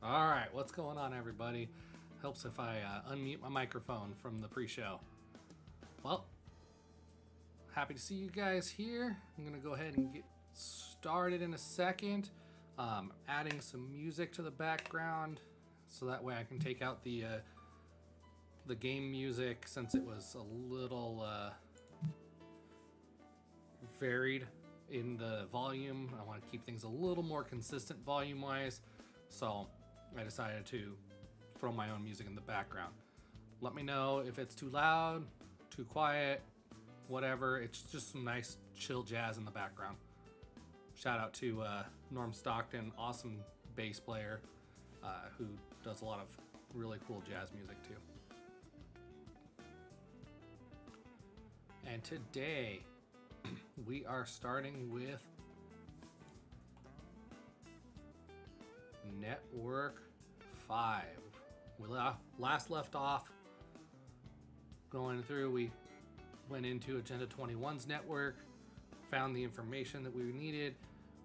All right, what's going on, everybody? Helps if I unmute my microphone from the pre-show. Well, happy to see you guys here. I'm gonna go ahead and get started in a second. Adding some music to the background, so that way I can take out the game music since it was a little varied in the volume. I want to keep things a little more consistent volume-wise, so I decided to throw my own music in the background. Let me know if it's too loud, too quiet, whatever. It's just some nice chill jazz in the background. Shout out to Norm Stockton, awesome bass player who does a lot of really cool jazz music too. And today we are starting with Network 5. We last left off going through, we went into Agenda 21's network, found the information that we needed,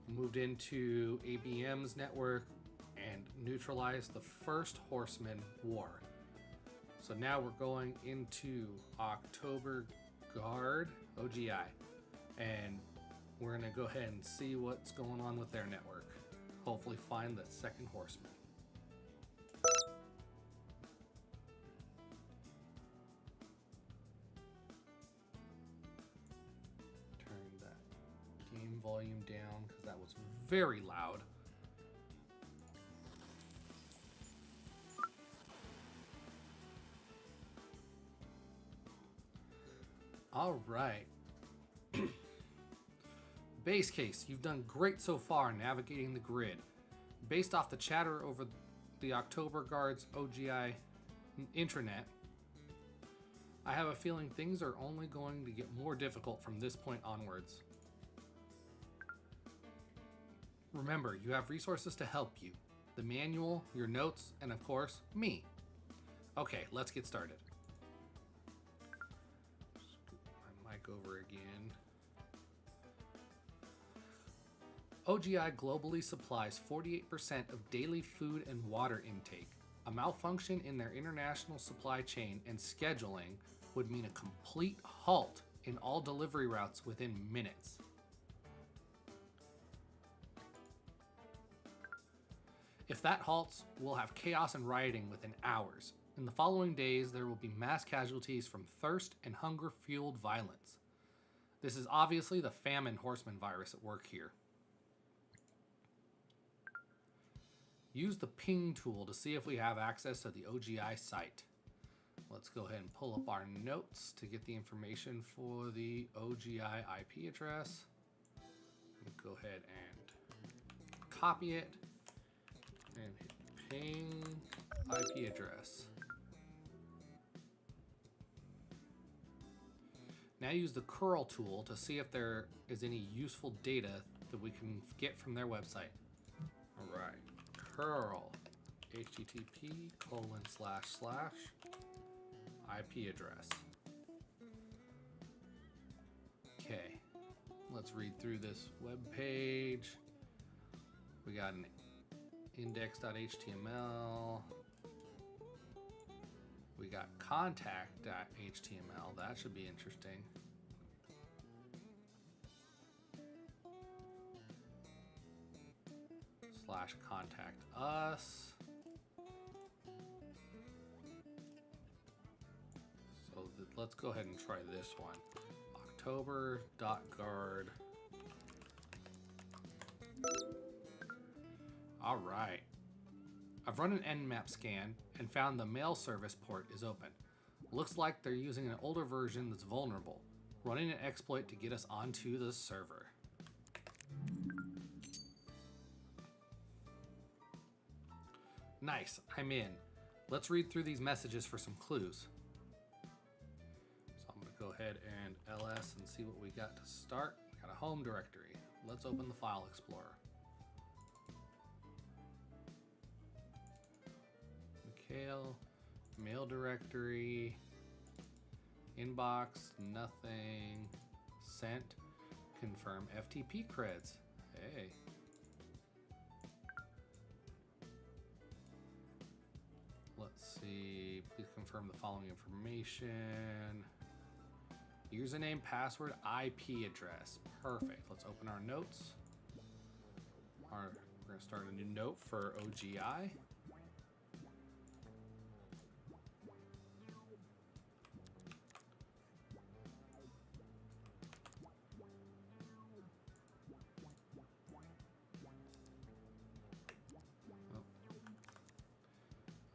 moved into ABM's network, and neutralized the first Horseman war. So now we're going into Oktober Guard, OGI, and we're going to go ahead and see what's going on with their network. Hopefully find the second Horseman. Turn that game volume down because that was very loud. All right. Base case, you've done great so far navigating the grid. Based off the chatter over the Oktober Guard's OGI intranet, I have a feeling things are only going to get more difficult from this point onwards. Remember, you have resources to help you. The manual, your notes, and of course, me. Okay, let's get started. Scoot my mic over again. OGI globally supplies 48% of daily food and water intake. A malfunction in their international supply chain and scheduling would mean a complete halt in all delivery routes within minutes. If that halts, we'll have chaos and rioting within hours. In the following days, there will be mass casualties from thirst and hunger-fueled violence. This is obviously the famine horseman virus at work here. Use the ping tool to see if we have access to the OGI site. Let's go ahead and pull up our notes to get the information for the OGI IP address. Go ahead and copy it and hit ping IP address. Now use the curl tool to see if there is any useful data that we can get from their website. All right. Curl http:// IP address. Okay, let's read through this web page. We got an index.html. We got contact.html. That should be interesting. /contact us. So let's go ahead and try this one. Oktober.guard. All right. I've run an nmap scan and found the mail service port is open. Looks like they're using an older version that's vulnerable. Running an exploit to get us onto the server. Nice, I'm in. Let's read through these messages for some clues. So I'm gonna go ahead and ls and see what we got to start. We got a home directory. Let's open the file explorer. Mikhail, mail directory, inbox, nothing, sent, confirm FTP creds. Hey. see. Please confirm the following information. Username, password, IP address. Perfect. Let's open our notes. We're going to start a new note for OGI.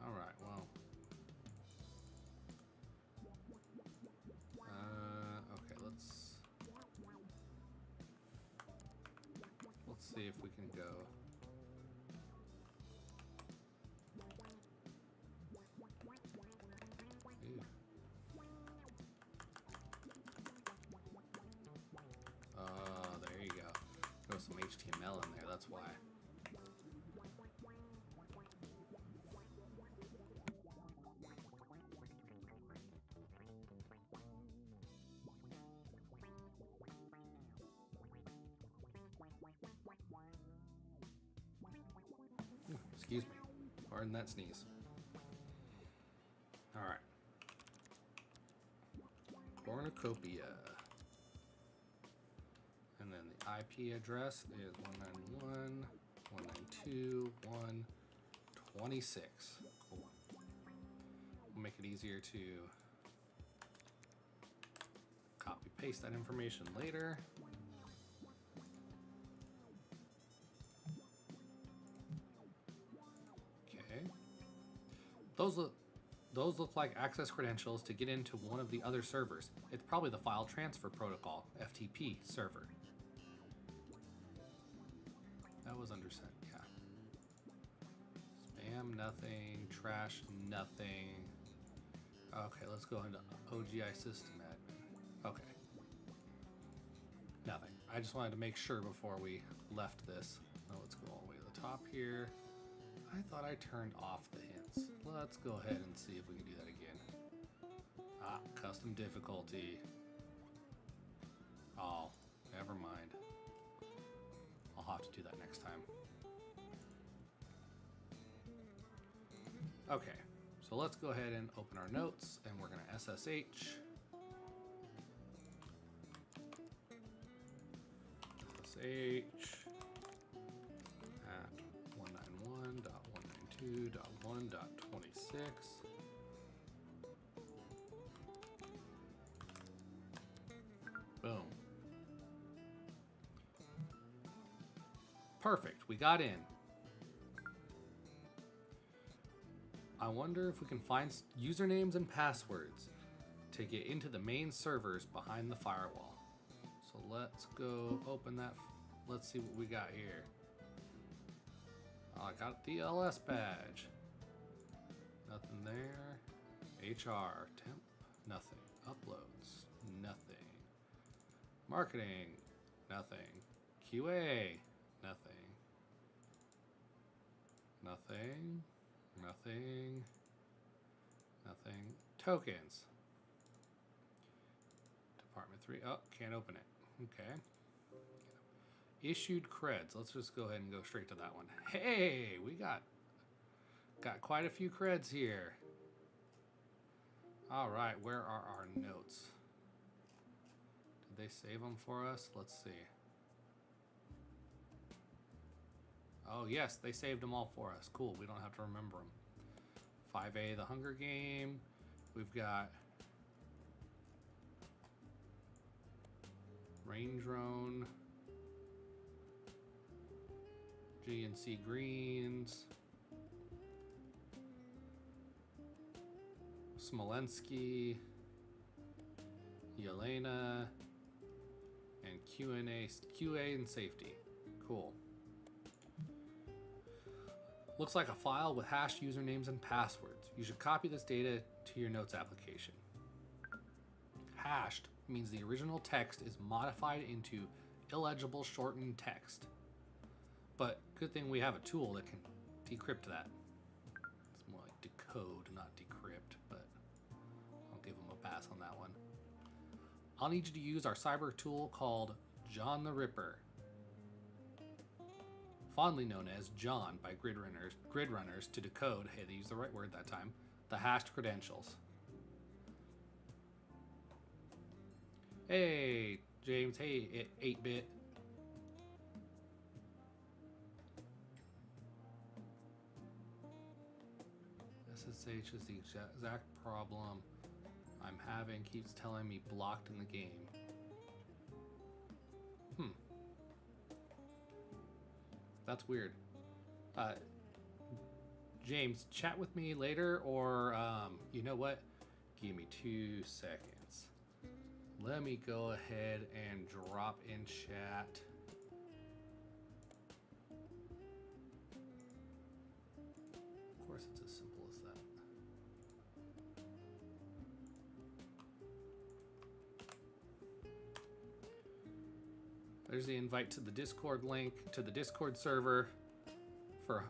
All right, well. Okay, let's see if we can go. Ew. There you go. Throw some HTML in there, that's why. Excuse me. Pardon that sneeze. All right. Cornucopia. And then the IP address is 191.192.126. Cool. We'll make it easier to copy paste that information later. Those look like access credentials to get into one of the other servers. It's probably the file transfer protocol, FTP server. That was undersent, yeah. Spam, nothing. Trash, nothing. Okay, let's go into OGI system admin. Okay. Nothing. I just wanted to make sure before we left this. Now let's go all the way to the top here. I thought I turned off the hints. Let's go ahead and see if we can do that again. Ah, custom difficulty. Oh, never mind. I'll have to do that next time. Okay, so let's go ahead and open our notes, and we're going to SSH. SSH at 191.192.1.26. Boom. Perfect, we got in. I wonder if we can find usernames and passwords to get into the main servers behind the firewall. So let's go open that. Let's see what we got here. Oh, I got the LS badge. Nothing there. HR, temp, nothing. Uploads, nothing. Marketing, nothing. QA, nothing. Nothing. Nothing. Nothing. Tokens. Department 3. Oh, can't open it. Okay. Issued creds. Let's just go ahead and go straight to that one. Hey, we got quite a few creds here. All right, where are our notes? Did they save them for us? Let's see. Oh, yes, they saved them all for us. Cool, we don't have to remember them. 5A, the Hunger Game. We've got Rain Drone. GNC Greens. Smolensky. Yelena. And QA and safety. Cool. Looks like a file with hashed usernames and passwords. You should copy this data to your notes application. Hashed means the original text is modified into illegible shortened text. But good thing we have a tool that can decrypt that. It's more like decode, not decrypt, but I'll give them a pass on that one. I'll need you to use our cyber tool called John the Ripper, fondly known as John by grid runners to decode, hey, they used the right word that time, the hashed credentials. Hey, James. Hey, 8-bit. SSH is the exact problem I'm having. Keeps telling me blocked in the game. That's weird. James, chat with me later, or you know what? Give me 2 seconds. Let me go ahead and drop in chat. Of course, it's as simple as that. There's the invite to the Discord link, to the Discord server for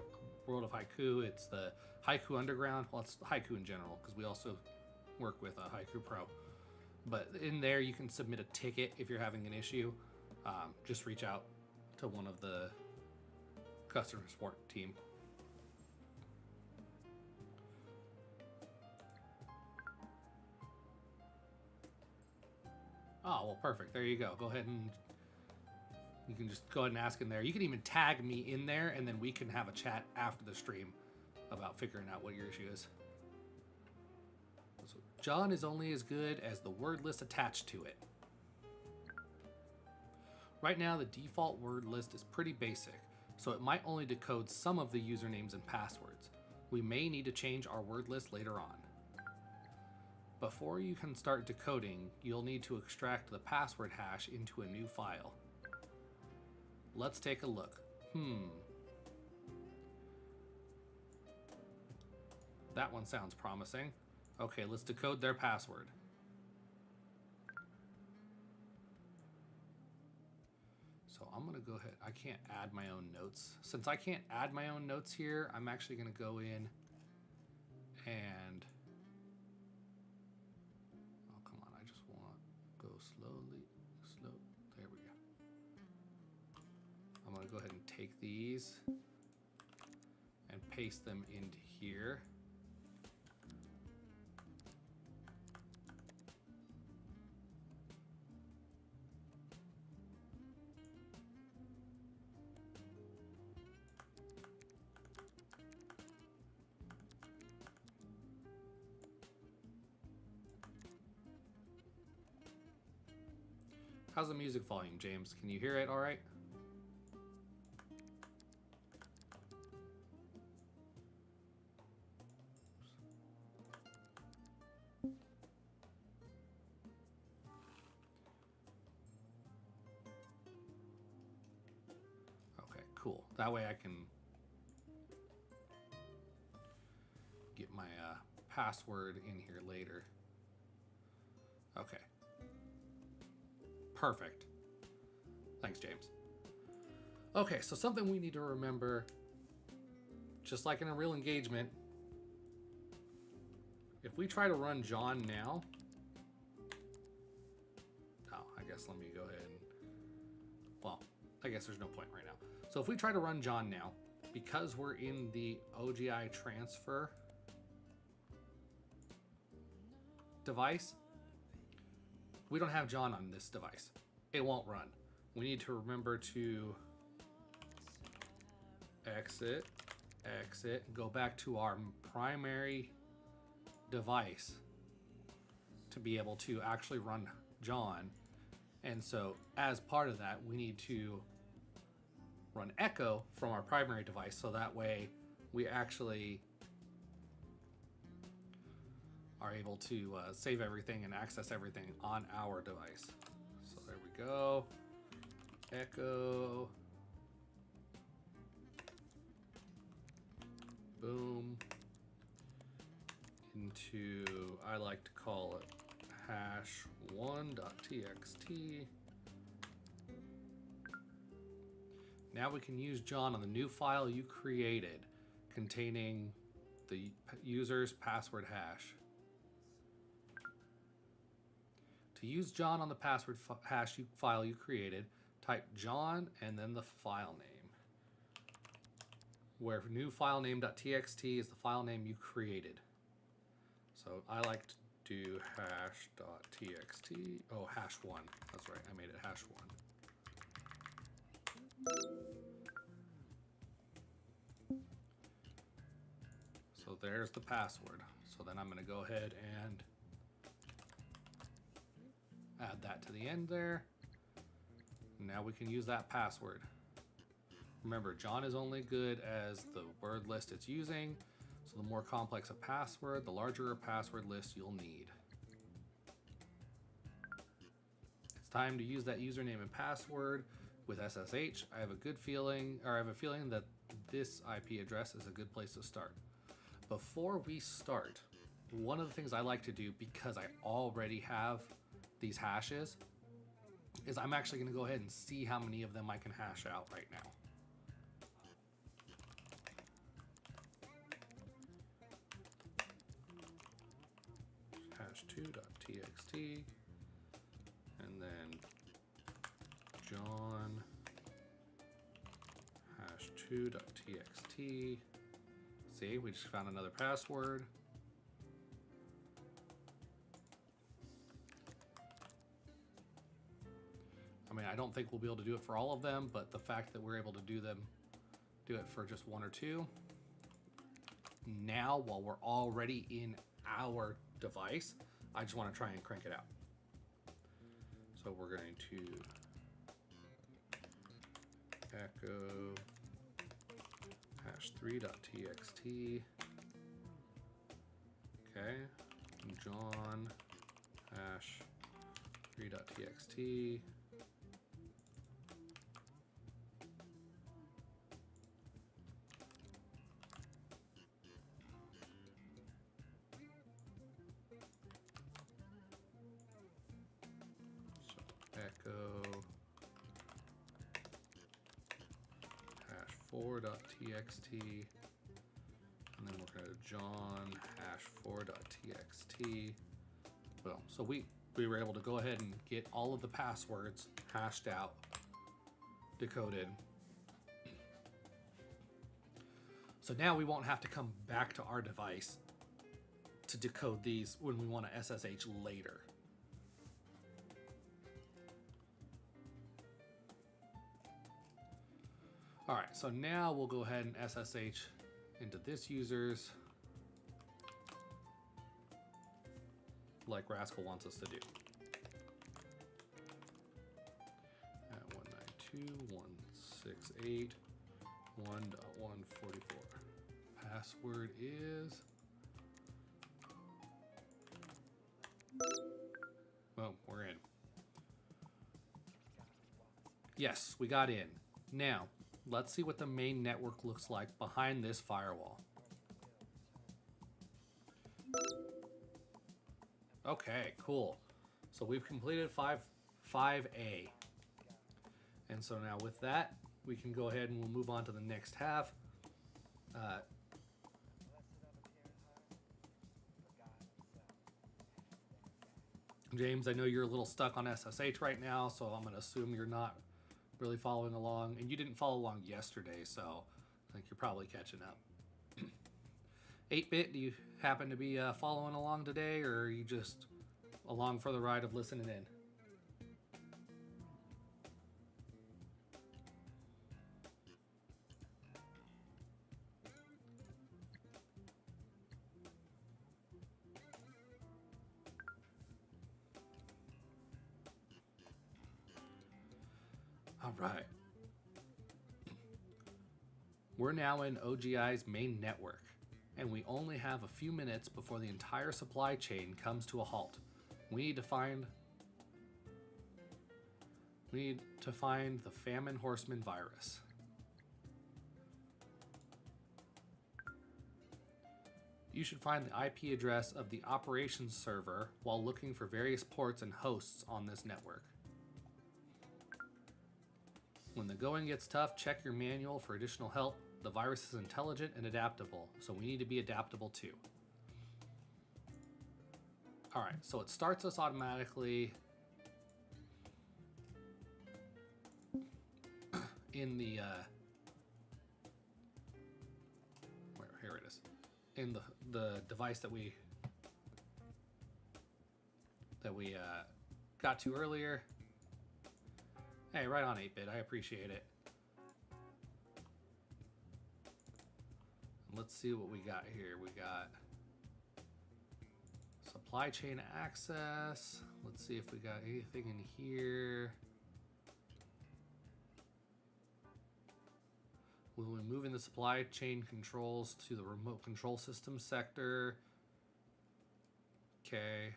World of Haiku. It's the Haiku Underground. Well, it's Haiku in general, because we also work with Haiku Pro. But in there, you can submit a ticket if you're having an issue. Just reach out to one of the customer support team. Oh, well, perfect. There you go. Go ahead and you can just go ahead and ask in there. You can even tag me in there, and then we can have a chat after the stream about figuring out what your issue is. So John is only as good as the word list attached to it. Right now, the default word list is pretty basic, so it might only decode some of the usernames and passwords. We may need to change our word list later on. Before you can start decoding, you'll need to extract the password hash into a new file. Let's take a look. That one sounds promising. Okay, let's decode their password. So I'm gonna go ahead. I can't add my own notes. Since I can't add my own notes here, I'm actually gonna go in and, oh, come on, I just want to go slowly, there we go. I'm gonna go ahead and take these and paste them into here. How's the music volume, James? Can you hear it all right? Okay, cool. That way I can get my password in here later. Okay. Perfect. Thanks, James. Okay, so something we need to remember, just like in a real engagement, if we try to run John now, oh, I guess let me go ahead and, well, I guess there's no point right now. So if we try to run John now, because we're in the OGI transfer device, we don't have John on this device. It won't run. We need to remember to exit, go back to our primary device to be able to actually run John. And so as part of that, we need to run echo from our primary device, so that way we actually are able to save everything and access everything on our device. So there we go. Echo. Boom. Into, I like to call it hash1.txt. Now we can use John on the new file you created containing the user's password hash. To use John on the password hash file you created, type John and then the file name, where new file name.txt is the file name you created. So I like to do hash.txt. Oh, hash1. That's right. I made it hash1. So there's the password. So then I'm going to go ahead and add that to the end there. Now we can use that password. Remember, John is only good as the word list it's using. So the more complex a password, the larger a password list you'll need. It's time to use that username and password with SSH. I have a feeling that this IP address is a good place to start. Before we start, one of the things I like to do, because I already have these hashes, is I'm actually going to go ahead and see how many of them I can hash out right now. Hash2.txt, and then John hash2.txt. See, we just found another password. I mean, I don't think we'll be able to do it for all of them, but the fact that we're able to do it for just one or two. Now, while we're already in our device, I just want to try and crank it out. So we're going to echo hash3.txt. Okay, John hash3.txt. Echo hash4.txt, and then we're going to John hash4.txt. Well, so we were able to go ahead and get all of the passwords hashed out, decoded. So now we won't have to come back to our device to decode these when we want to SSH later. All right, so now we'll go ahead and SSH into this user's, like Rascal wants us to do. At 192.168.1.144. Password is, well, we're in. Yes, we got in. Now, let's see what the main network looks like behind this firewall. Okay, cool. So we've completed 5A. And so now with that, we can go ahead and we'll move on to the next half. James, I know you're a little stuck on SSH right now, so I'm going to assume you're not really following along, and you didn't follow along yesterday, so I think you're probably catching up. 8-bit, do you happen to be following along today, or are you just along for the ride of listening in? All right. We're now in OGI's main network, and we only have a few minutes before the entire supply chain comes to a halt. We need to find the famine horseman virus. You should find the IP address of the operations server while looking for various ports and hosts on this network. When the going gets tough, check your manual for additional help. The virus is intelligent and adaptable, so we need to be adaptable too. All right, so it starts us automatically in the here it is, in the device that we that we got to earlier. Hey, right on 8-bit. I appreciate it. Let's see what we got here. We got supply chain access. Let's see if we got anything in here. We'll be moving the supply chain controls to the remote control system sector. Okay.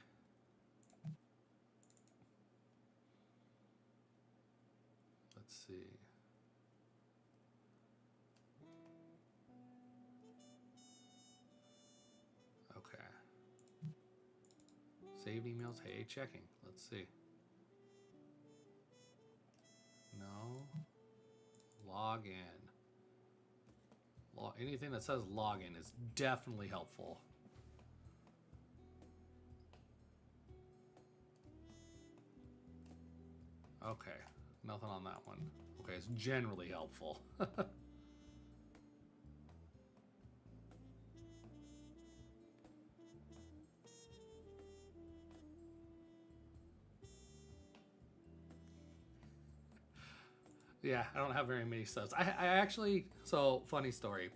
Let's see. Okay. Save emails. Hey, checking. Let's see. No. Log in. Anything that says login is definitely helpful. Okay, nothing on that one. Okay, it's generally helpful. Yeah, I don't have very many subs. I actually, so funny story.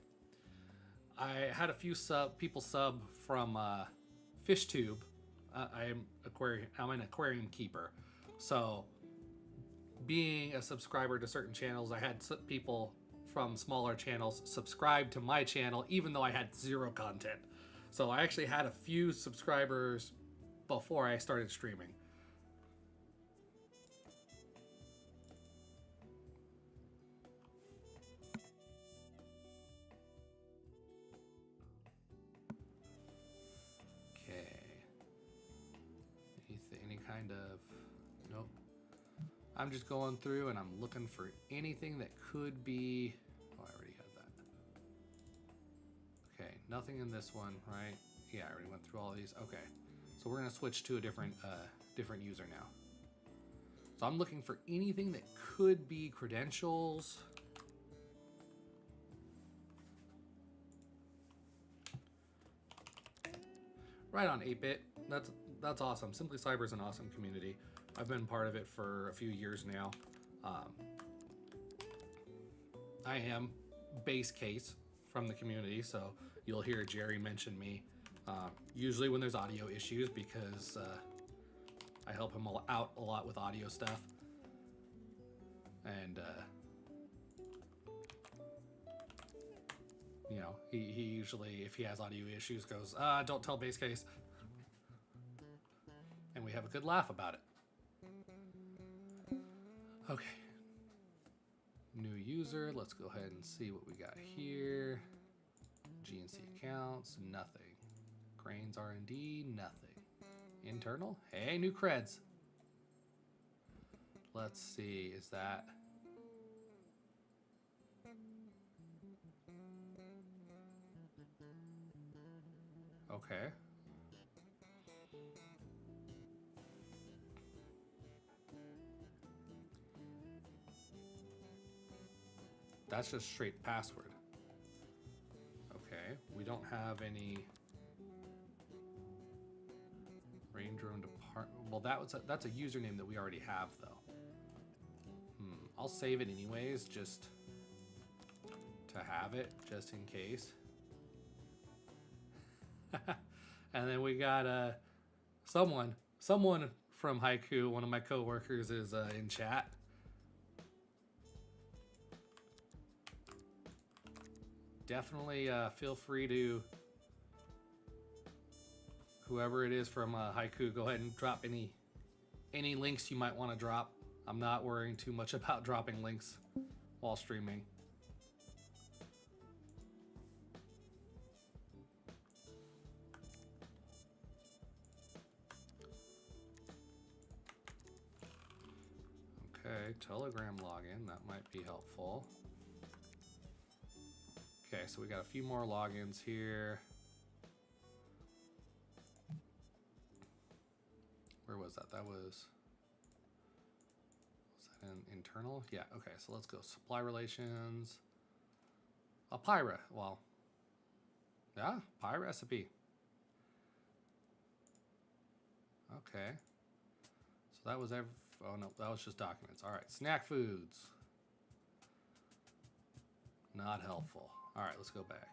I had a few people sub from FishTube. I'm an aquarium keeper. So being a subscriber to certain channels, I had people from smaller channels subscribe to my channel, even though I had zero content. So I actually had a few subscribers before I started streaming. Kind of, nope. I'm just going through and I'm looking for anything that could be, oh, I already had that. Okay, nothing in this one, right? Yeah, I already went through all of these. Okay, so we're gonna switch to a different user now. So I'm looking for anything that could be credentials. Right on 8-bit. That's awesome. Simply Cyber is an awesome community. I've been part of it for a few years now. I am base case from the community, so you'll hear Jerry mention me usually when there's audio issues, because I help him out a lot with audio stuff. And you know, he usually, if he has audio issues, goes, don't tell base case. And we have a good laugh about it. Okay. New user. Let's go ahead and see what we got here. GNC accounts, nothing. Cranes R&D, nothing. Internal, hey, new creds. Let's see, is that... Okay. That's just straight password. Okay, we don't have any Rain Drone Department. Well, that's a username that we already have, though. I'll save it anyways, just to have it, just in case. And then we got someone from Haiku, one of my coworkers, is in chat. Definitely feel free to, whoever it is from Haiku, go ahead and drop any links you might want to drop. I'm not worrying too much about dropping links while streaming. Okay, Telegram login, that might be helpful. Okay, so we got a few more logins here. Where was that? That was that in internal? Yeah, okay, so let's go. Supply relations. A Pyra, well, yeah, pie recipe. Okay, So that was oh no, that was just documents. All right, snack foods. Not helpful. All right, let's go back.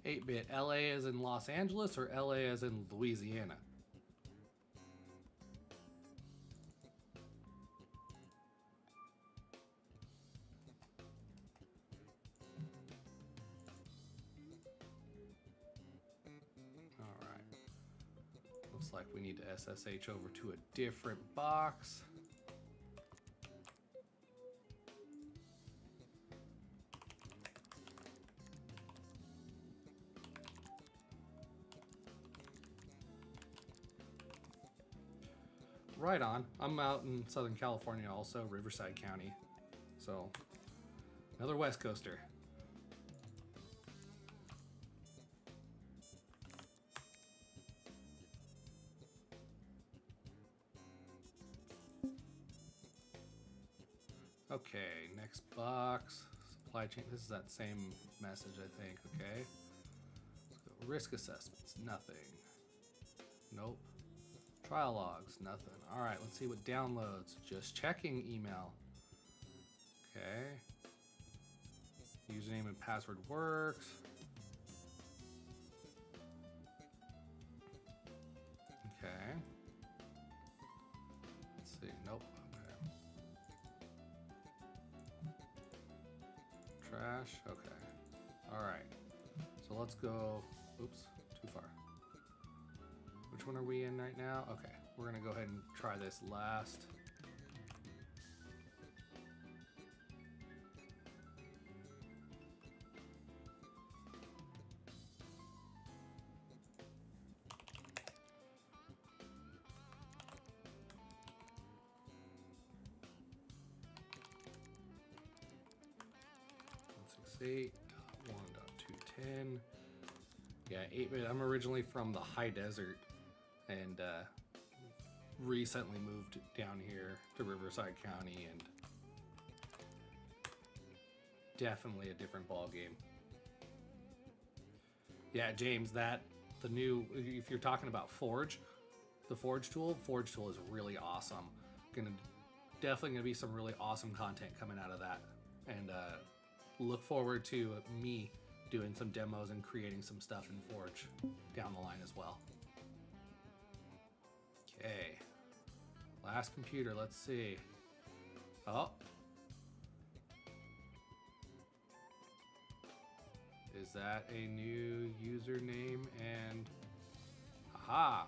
Eight-bit. LA as in Los Angeles or LA as in Louisiana? Looks like we need to SSH over to a different box. Right on. I'm out in Southern California also, Riverside County. So, another West Coaster. Okay, next box. Supply chain. This is that same message, I think. Okay. Let's go. Risk assessments. Nothing. Nope. Trial logs. Nothing. All right, let's see what downloads. Just checking email. Okay. Username and password works. Okay. Let's see. Nope. Trash. Okay. All right. So let's go. Oops, too far. Which one are we in right now? Okay, we're gonna go ahead and try this last. .168, .1.210. Yeah, 8-bit. I'm originally from the high desert and recently moved down here to Riverside County, and definitely a different ball game. Yeah, James, the new, if you're talking about Forge, the Forge tool is really awesome. Definitely gonna be some really awesome content coming out of that, and look forward to me doing some demos and creating some stuff in Forge down the line as well. Okay, last computer, let's see. Oh, is that a new username and haha.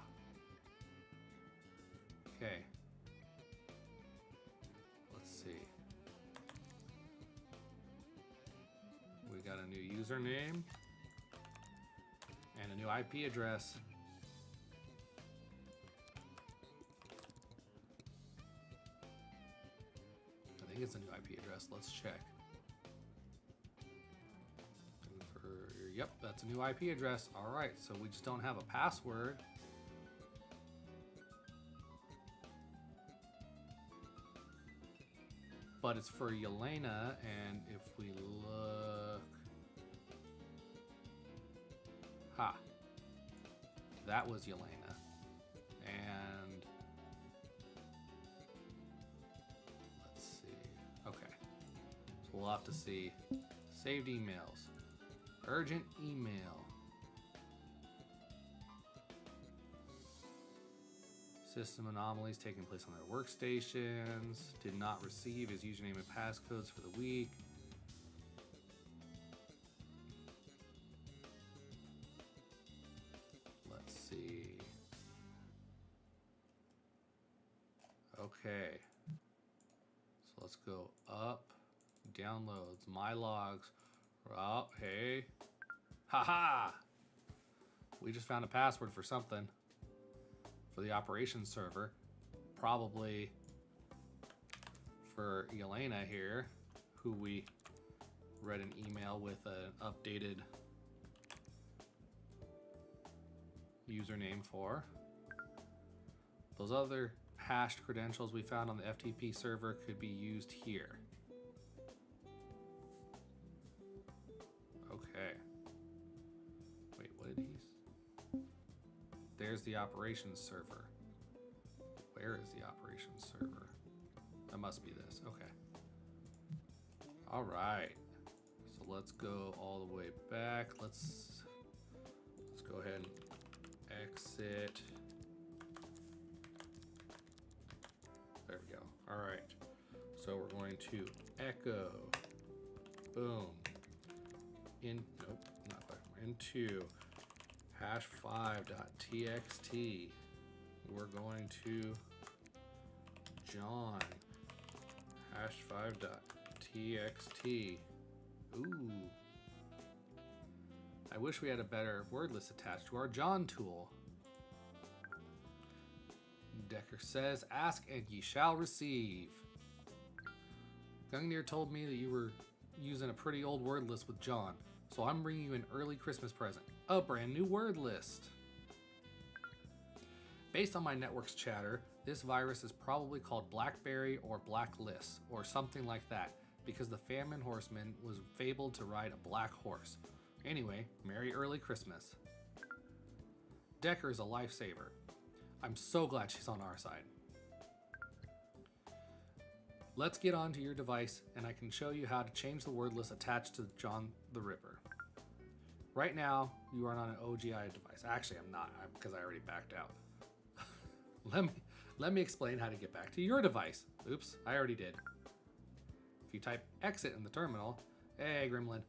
Okay, let's see. We got a new username and a new IP address. I think it's a new IP address. Let's check. Yep, that's a new IP address. All right, so we just don't have a password. But it's for Yelena, and if we look... Ha! That was Yelena. And... let's see. Okay. So we'll have to see. Saved emails. Urgent email. System anomalies taking place on their workstations. Did not receive his username and passcodes for the week. Let's see. Okay. So let's go up. Downloads. My logs. Oh, hey. Haha! We just found a password for something. For the operations server. Probably for Yelena here, who we read an email with an updated username for. Those other hashed credentials we found on the FTP server could be used here. Okay. Wait, there's the operations server. Where is the operations server? That must be this. Okay. All right. So let's go all the way back. Let's go ahead and exit. There we go. All right. So we're going to echo. Boom. Nope, not back. Into hash5.txt. We're going to John hash5.txt. Ooh. I wish we had a better word list attached to our John tool. Decker says, ask and ye shall receive. Gungnir told me that you were using a pretty old word list with John, so I'm bringing you an early Christmas present, a brand new word list. Based on my network's chatter, this virus is probably called Blackberry or Blacklist or something like that, because the famine horseman was fabled to ride a black horse. Anyway, Merry Early Christmas. Decker is a lifesaver. I'm so glad she's on our side. Let's get onto your device and I can show you how to change the word list attached to John the Ripper. Right now, you are on an OGI device. Actually, I'm not, because I already backed out. Let me explain how to get back to your device. Oops, I already did. If you type exit in the terminal, hey Gremlin,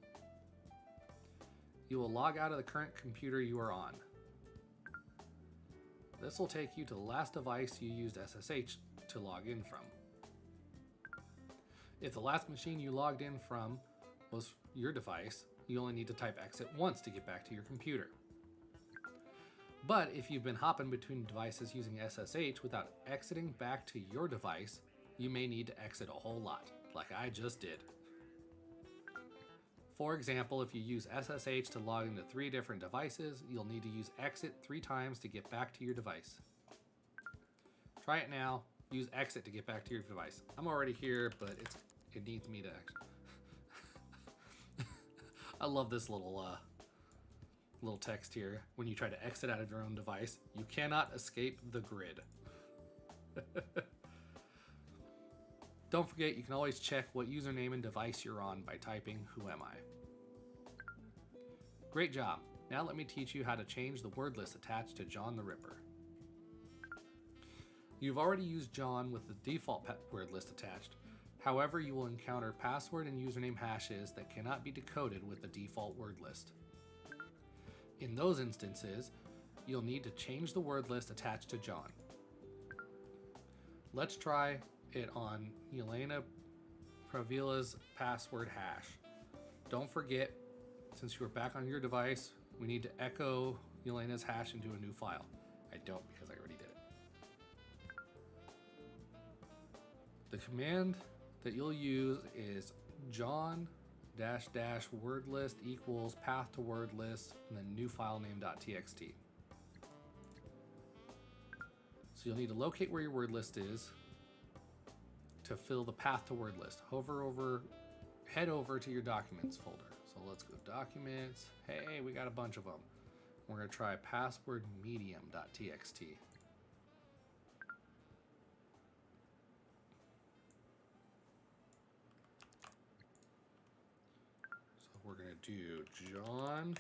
you will log out of the current computer you are on. This will take you to the last device you used SSH to log in from. If the last machine you logged in from was your device, you only need to type exit once to get back to your computer. But if you've been hopping between devices using SSH without exiting back to your device, you may need to exit a whole lot, like I just did. For example, if you use SSH to log into 3 different devices, you'll need to use exit 3 times to get back to your device. Try it now. Use exit to get back to your device. I'm already here, but it needs me to exit. I love this little text here. When you try to exit out of your own device, you cannot escape the grid. Don't forget, you can always check what username and device you're on by typing "Who am I?" Great job. Now let me teach you how to change the word list attached to John the Ripper. You've already used John with the default word list attached. However, you will encounter password and username hashes that cannot be decoded with the default word list. In those instances, you'll need to change the word list attached to John. Let's try it on Yelena Pravila's password hash. Don't forget, since you are back on your device, we need to echo Yelena's hash into a new file. I don't, because I already did it. The command that you'll use is John -- word list equals path to word list and then new file name.txt. So you'll need to locate where your word list is to fill the path to word list. Head over to your documents folder. So let's go documents. Hey, we got a bunch of them. We're going to try password medium.txt. So we're going to do John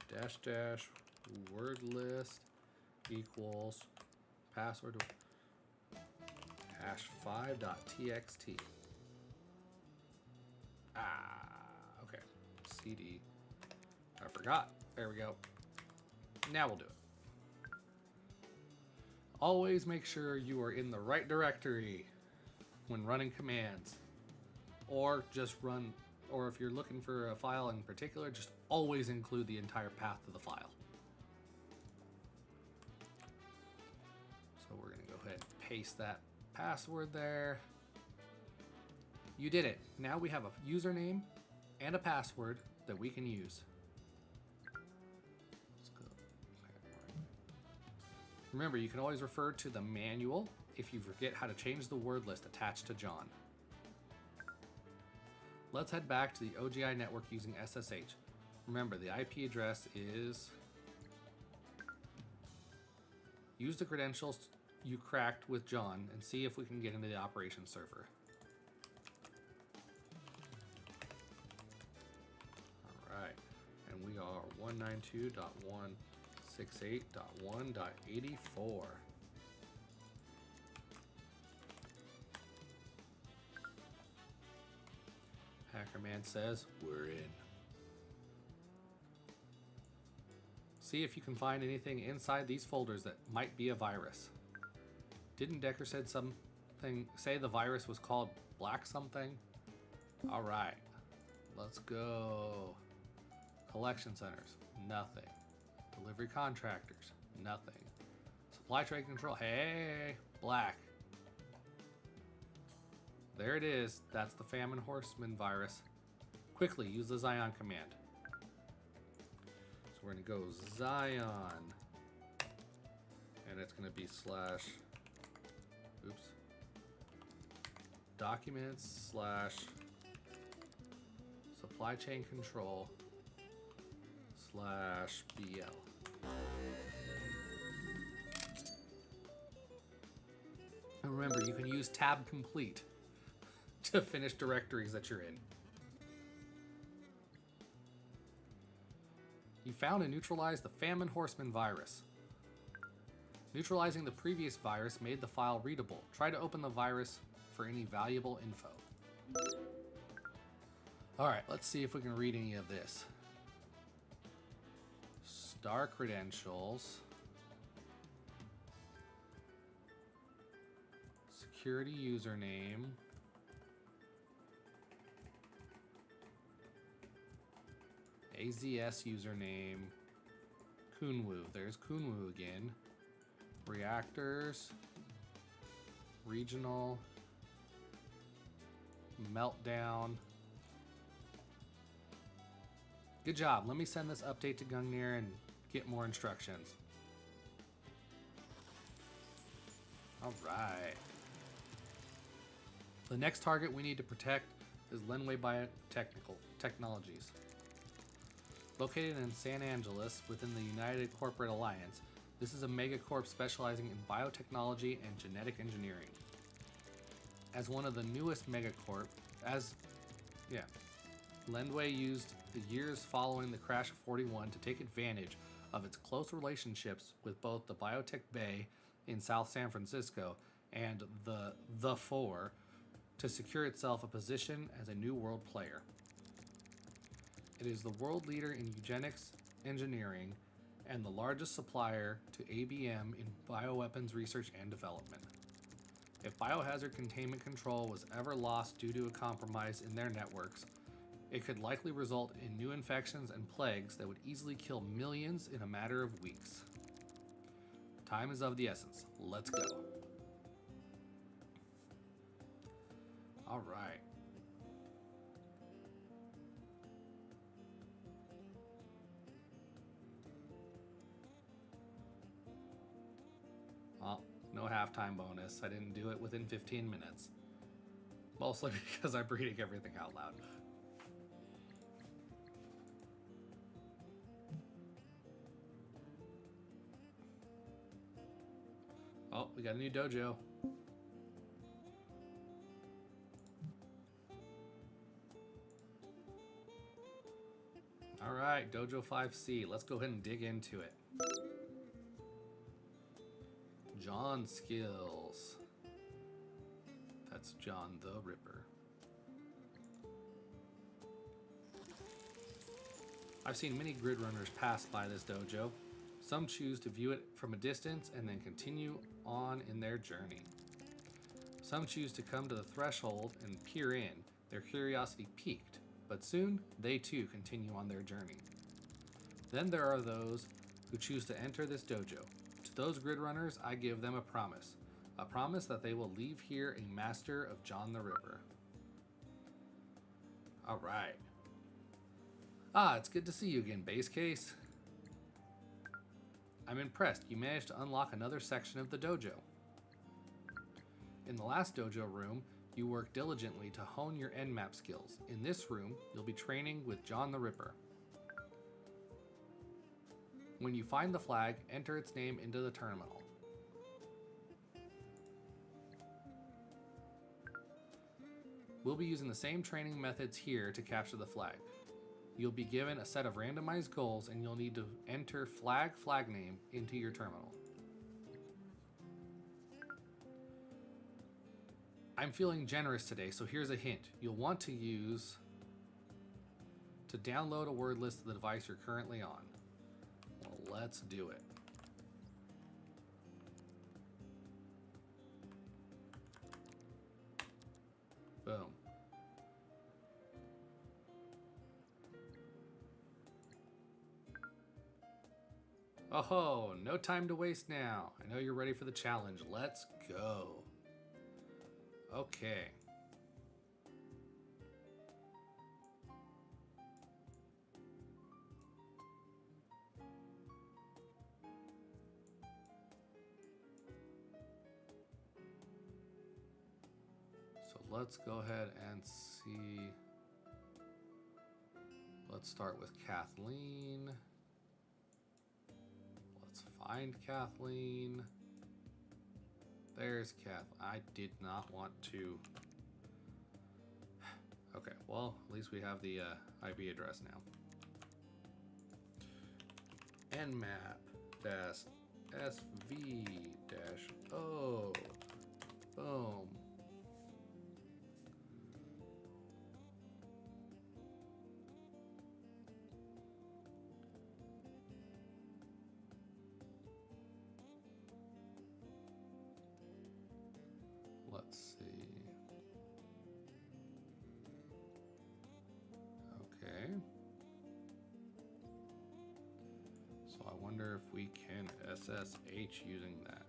-- word list equals password hash5.txt. Okay. CD. I forgot. There we go. Now we'll do it. Always make sure you are in the right directory when running commands. Or if you're looking for a file in particular, just always include the entire path to the file. So we're going to go ahead and paste that password there. You did it. Now we have a username and a password that we can use. Let's go. Okay. Remember, you can always refer to the manual if you forget how to change the word list attached to John. Let's head back to the OGI network using SSH. Remember, the IP address is Use the credentials you cracked with John and see if we can get into the operations server. Alright, and we are 192.168.1.84. Hackerman says, we're in. See if you can find anything inside these folders that might be a virus. Didn't Decker say the virus was called Black something? Alright, let's go. Collection centers, nothing. Delivery contractors, nothing. Supply chain control, hey, Black. There it is, that's the famine horseman virus. Quickly, use the Zion command. So we're gonna go Zion, and it's gonna be slash, oops, documents slash supply chain control slash BL. And remember, you can use tab complete to finish directories that you're in. You found and neutralized the famine horseman virus. Neutralizing the previous virus made the file readable. Try to open the virus for any valuable info. Alright, let's see if we can read any of this. Star credentials. Security username. AZS username. Kunwu. There's Kunwu again. Reactors. Regional. Meltdown. Good job. Let me send this update to Gungnir and get more instructions. Alright. The next target we need to protect is Lenway Biotechnologies. Located in San Angeles within the United Corporate Alliance, this is a megacorp specializing in biotechnology and genetic engineering. As one of the newest megacorp, Lenway used the years following the crash of 41 to take advantage of its close relationships with both the Biotech Bay in South San Francisco and the Four to secure itself a position as a new world player. It is the world leader in eugenics engineering and the largest supplier to ABM in bioweapons research and development. If biohazard containment control was ever lost due to a compromise in their networks, it could likely result in new infections and plagues that would easily kill millions in a matter of weeks. Time is of the essence. Let's go. All right. Well, no halftime bonus. I didn't do it within 15 minutes. Mostly because I'm reading everything out loud. Oh, we got a new dojo. All right, Dojo 5C. Let's go ahead and dig into it. John skills. That's John the Ripper. I've seen many grid runners pass by this dojo. Some choose to view it from a distance and then continue on in their journey. Some choose to come to the threshold and peer in, their curiosity piqued, but soon they too continue on their journey. Then there are those who choose to enter this dojo. To those grid runners, I give them a promise that they will leave here a master of John the Ripper. All right. It's good to see you again, Base Case. I'm impressed you managed to unlock another section of the dojo. In the last dojo room, you worked diligently to hone your Nmap skills. In this room, you'll be training with John the Ripper. When you find the flag, enter its name into the terminal. We'll be using the same training methods here to capture the flag. You'll be given a set of randomized goals and you'll need to enter flag name into your terminal. I'm feeling generous today, so here's a hint. You'll want to use to download a word list to the device you're currently on. Well, let's do it. Boom. Oh, no time to waste now. I know you're ready for the challenge. Let's go. Okay. So let's go ahead and see. Let's start with Kathleen. Let's find Kathleen. There's Kathleen. I did not want to. Okay, well, at least we have the IP address now. nmap-sv-o. Boom. Let's see. Okay. So I wonder if we can SSH using that.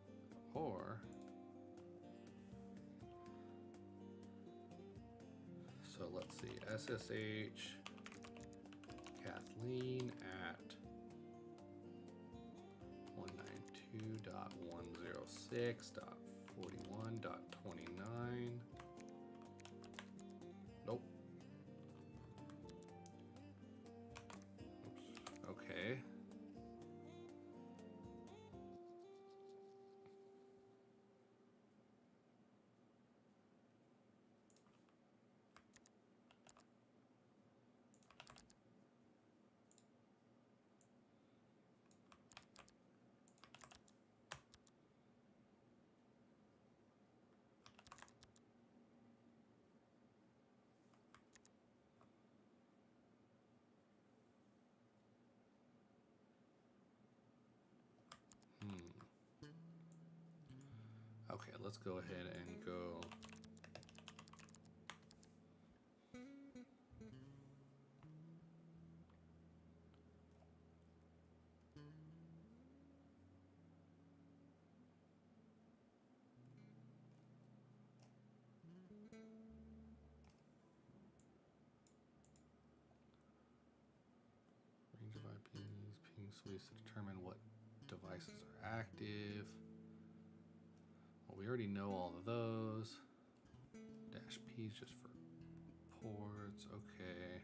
Or so let's see. SSH Kathleen at 192.106.41.29. Nope. Oops. Okay. Okay, let's go ahead and go. Range of IPs, ping sweeps to determine what devices are active. Well, we already know all of those. Dash P is just for ports. Okay.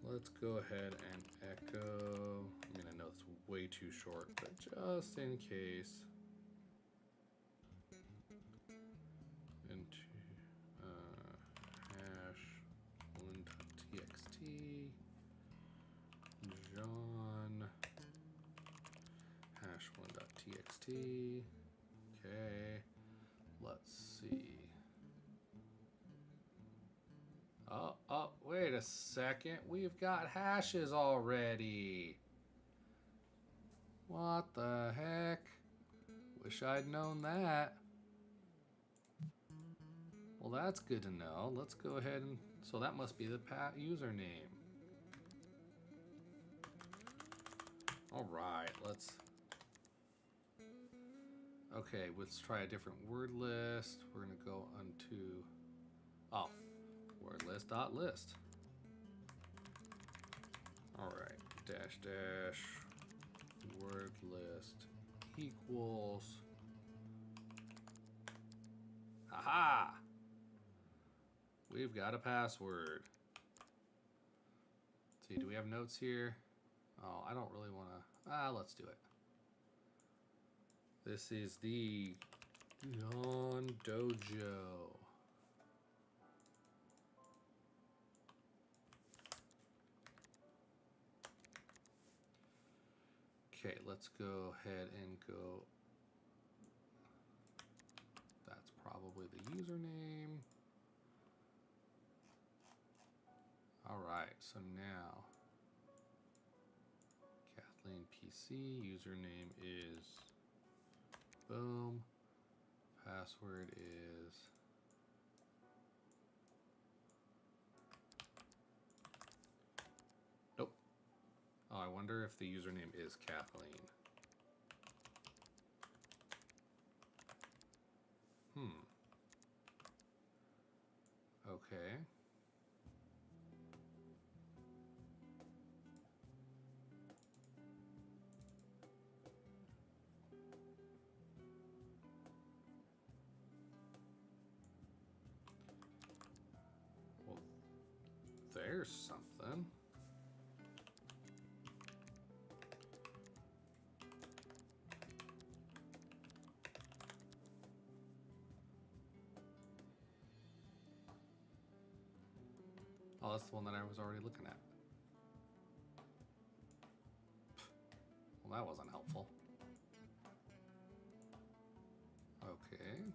Let's go ahead and echo. I mean, I know it's way too short, but just in case. Into hash 1.txt. John hash 1.txt. Okay. Let's see. Oh, wait a second. We've got hashes already. What the heck? Wish I'd known that. Well, that's good to know. Let's go ahead and... So that must be the username. Alright, let's... Okay, let's try a different word list. We're going to go onto... Oh. Word list.list. Alright. dash dash word list equals. Haha! We've got a password. Let's see, do we have notes here? Oh, I don't really want to. Let's do it. This is the Yawn Dojo. Okay, let's go ahead and go. That's probably the username. All right, so now Kathleen PC, username is boom, password is nope. Oh, I wonder if the username is Kathleen. Okay. Well, there's something. Oh, that's the one that I was already looking at. Well, that wasn't helpful. Okay.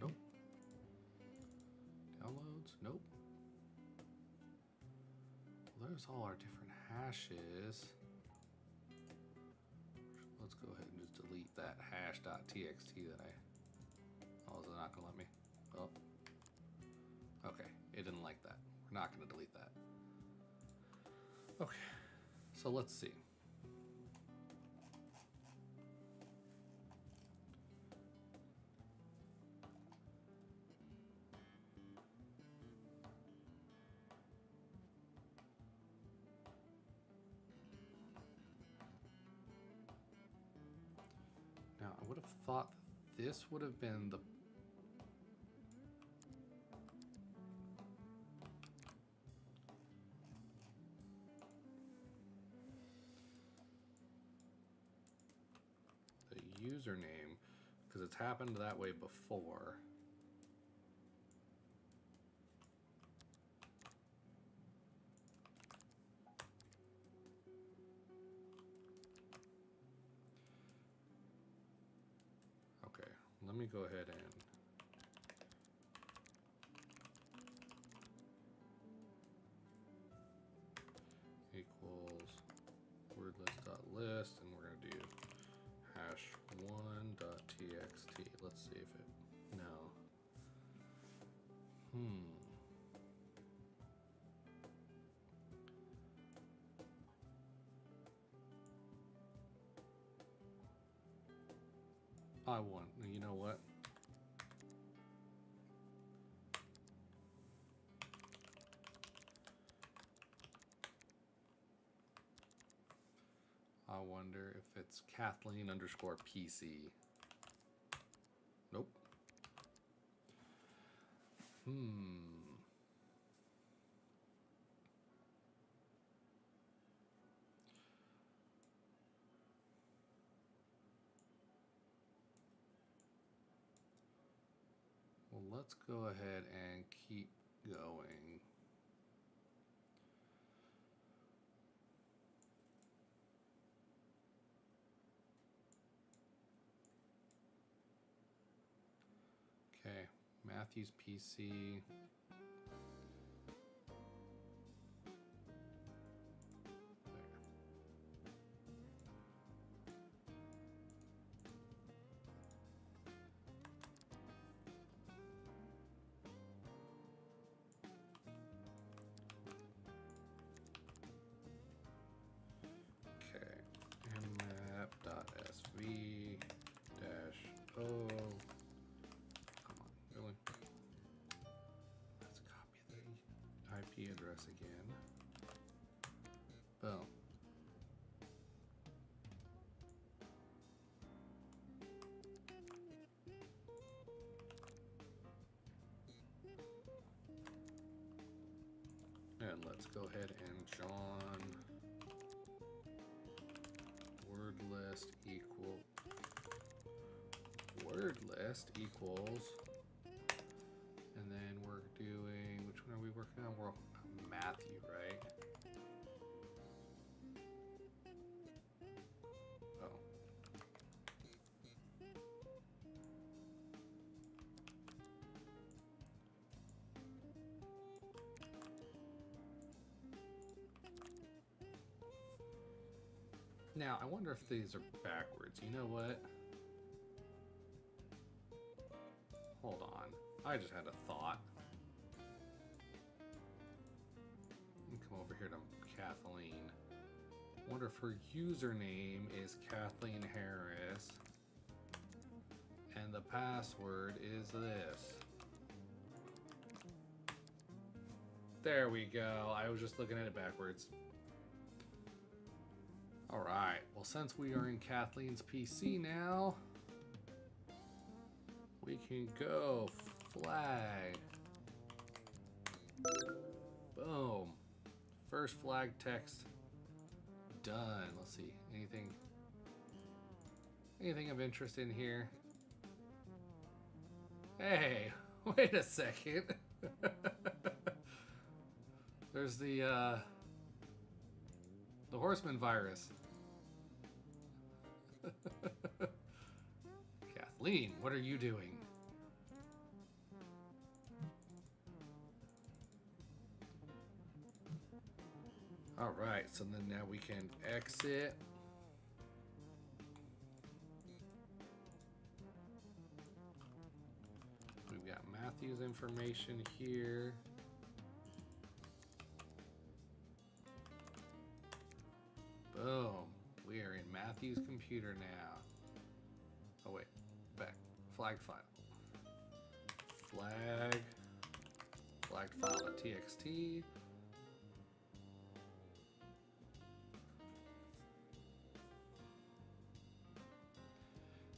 Nope. Downloads? Nope. Well, there's all our different hashes. Let's go ahead and just delete that hash.txt that I... Oh, is it not gonna let me? Oh. Okay, it didn't like that. We're not gonna delete that. Okay, so let's see. Now, I would have thought this would have been the username, because it's happened that way before. Okay, let me go ahead and equals wordlist.list, and we're going to do hash1.txt. Let's see if it, no. I want, you know what? I wonder if it's Kathleen _ PC. Nope. Well, let's go ahead and keep going. Okay, Matthew's PC. mmap.sv-o address again. Boom. And let's go ahead and John word list equals, and then we're doing, which one are we working on? We're Matthew, right? Oh. Now, I wonder if these are backwards. You know what? Hold on. I just had a thought. Let me come over here to Kathleen. Wonder if her username is Kathleen Harris. And the password is this. There we go. I was just looking at it backwards. Alright, well, since we are in Kathleen's PC now, we can go flag. Boom. First flag text done. Let's see. Anything of interest in here? Hey, wait a second. There's the horseman virus. Kathleen, what are you doing? All right, so then now we can exit. We've got Matthew's information here. Boom. We are in Matthew's computer now. Oh wait, back. Flagged file. Flagged file.txt.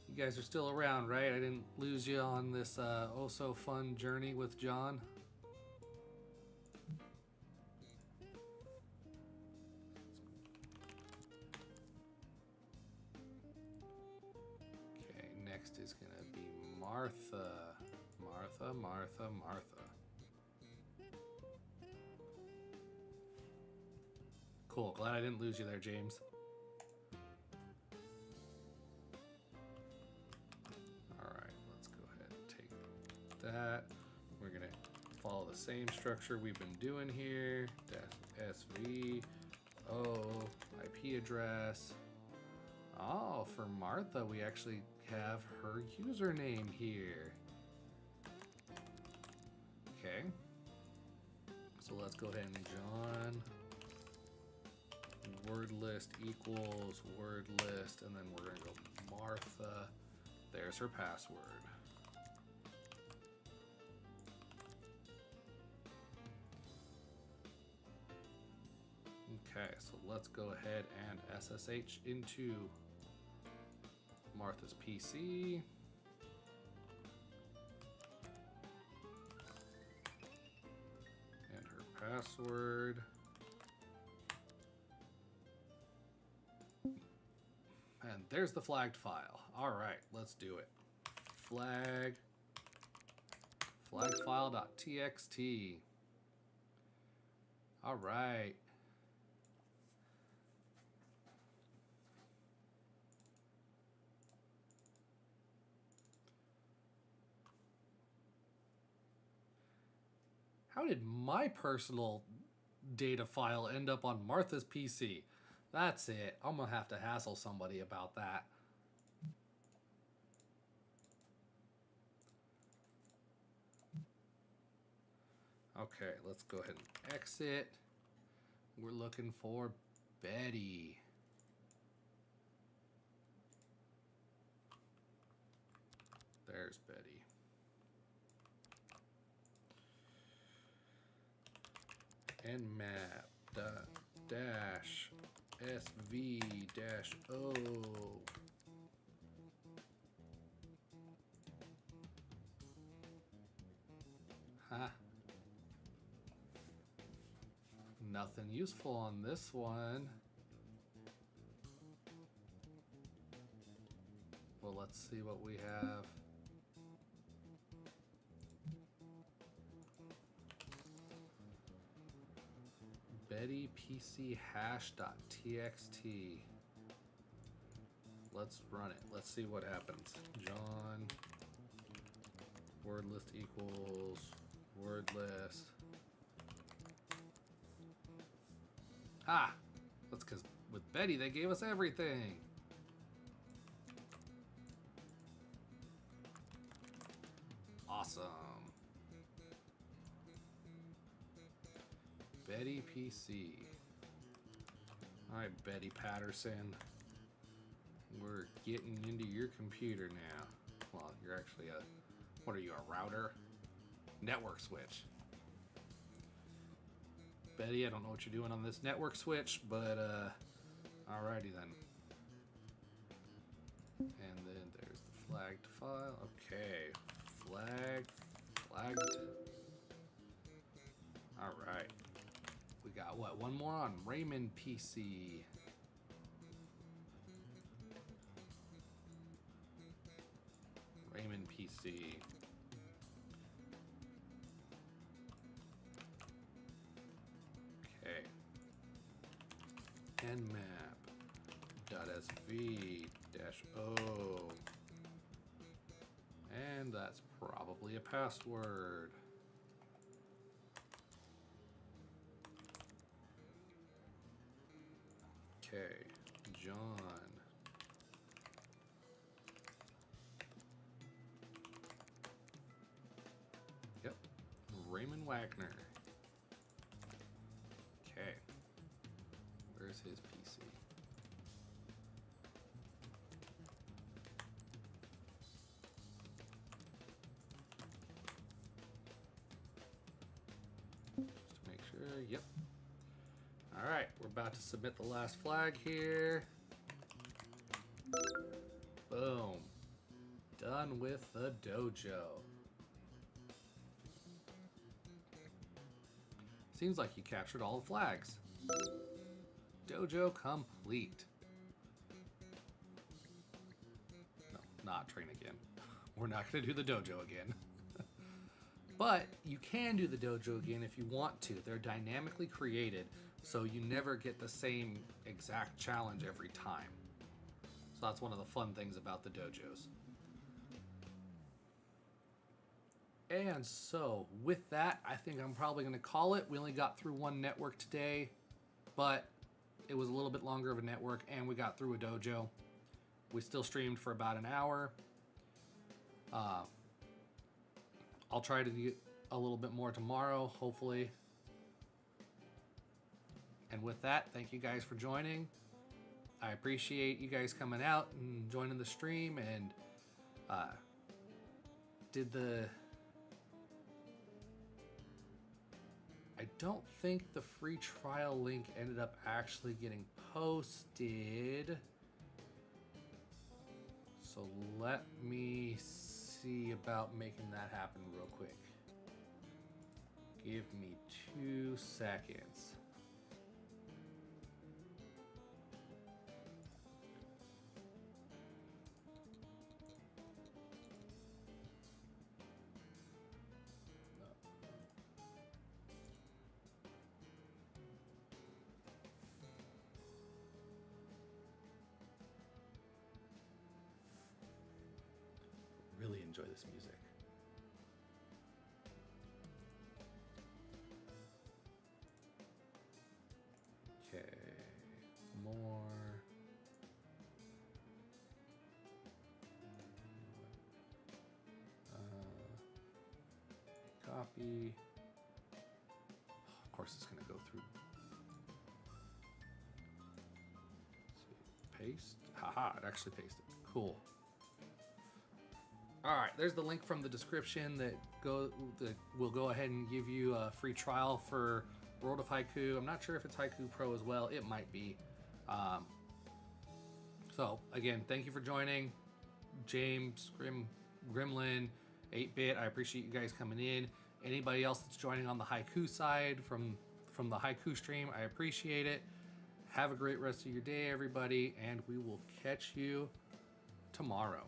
You guys are still around, right? I didn't lose you on this oh so fun journey with John. Okay, next is gonna be Martha. Martha. Cool, glad I didn't lose you there, James. That. We're gonna follow the same structure we've been doing here. SV, IP address. Oh, for Martha, we actually have her username here. Okay. So let's go ahead and John word list equals word list, and then we're gonna go Martha. There's her password. Okay, so let's go ahead and SSH into Martha's PC. And her password. And there's the flagged file. All right, let's do it. Flagged file.txt. All right. How did my personal data file end up on Martha's PC? That's it. I'm gonna have to hassle somebody about that. Okay, let's go ahead and exit. We're looking for Betty. There's Betty. nmap dot dash sv dash o. Huh. Nothing useful on this one. Well, let's see what we have. Betty PC hash.txt. Let's run it. Let's see what happens. John word list equals word list. Ah, that's because with Betty they gave us everything. Awesome. Betty PC. All right, Betty Patterson. We're getting into your computer now. Well, you're actually a, what are you, a router? Network switch. Betty, I don't know what you're doing on this network switch, but alrighty then. And then there's the flagged file. Okay, flagged. All right, we got what? One more on Raymond PC. Raymond PC. Okay. nmap.sv-o. And that's probably a password. Okay, John. Yep, Raymond Wagner. Okay, where's his PC? Just to make sure, yep. All right, we're about to submit the last flag here. Boom. Done with the dojo. Seems like you captured all the flags. Dojo complete. No, not train again. We're not going to do the dojo again. But you can do the dojo again if you want to. They're dynamically created, so you never get the same exact challenge every time. So that's one of the fun things about the dojos. And so with that, I think I'm probably going to call it. We only got through one network today, but it was a little bit longer of a network, and we got through a dojo. We still streamed for about an hour. I'll try to do a little bit more tomorrow, hopefully. And with that, thank you guys for joining. I appreciate you guys coming out and joining the stream, and I don't think the free trial link ended up actually getting posted. So let me see about making that happen real quick. Give me 2 seconds. Really enjoy this music. Okay, more. Copy. Of course, it's going to go through. Let's see. Paste. Haha, it actually pasted. Cool. All right, there's the link from the description that will go ahead and give you a free trial for World of Haiku. I'm not sure if it's Haiku Pro as well. It might be. So again, thank you for joining. James, Gremlin, 8-Bit. I appreciate you guys coming in. Anybody else that's joining on the haiku side from the haiku stream, I appreciate it. Have a great rest of your day, everybody, and we will catch you tomorrow.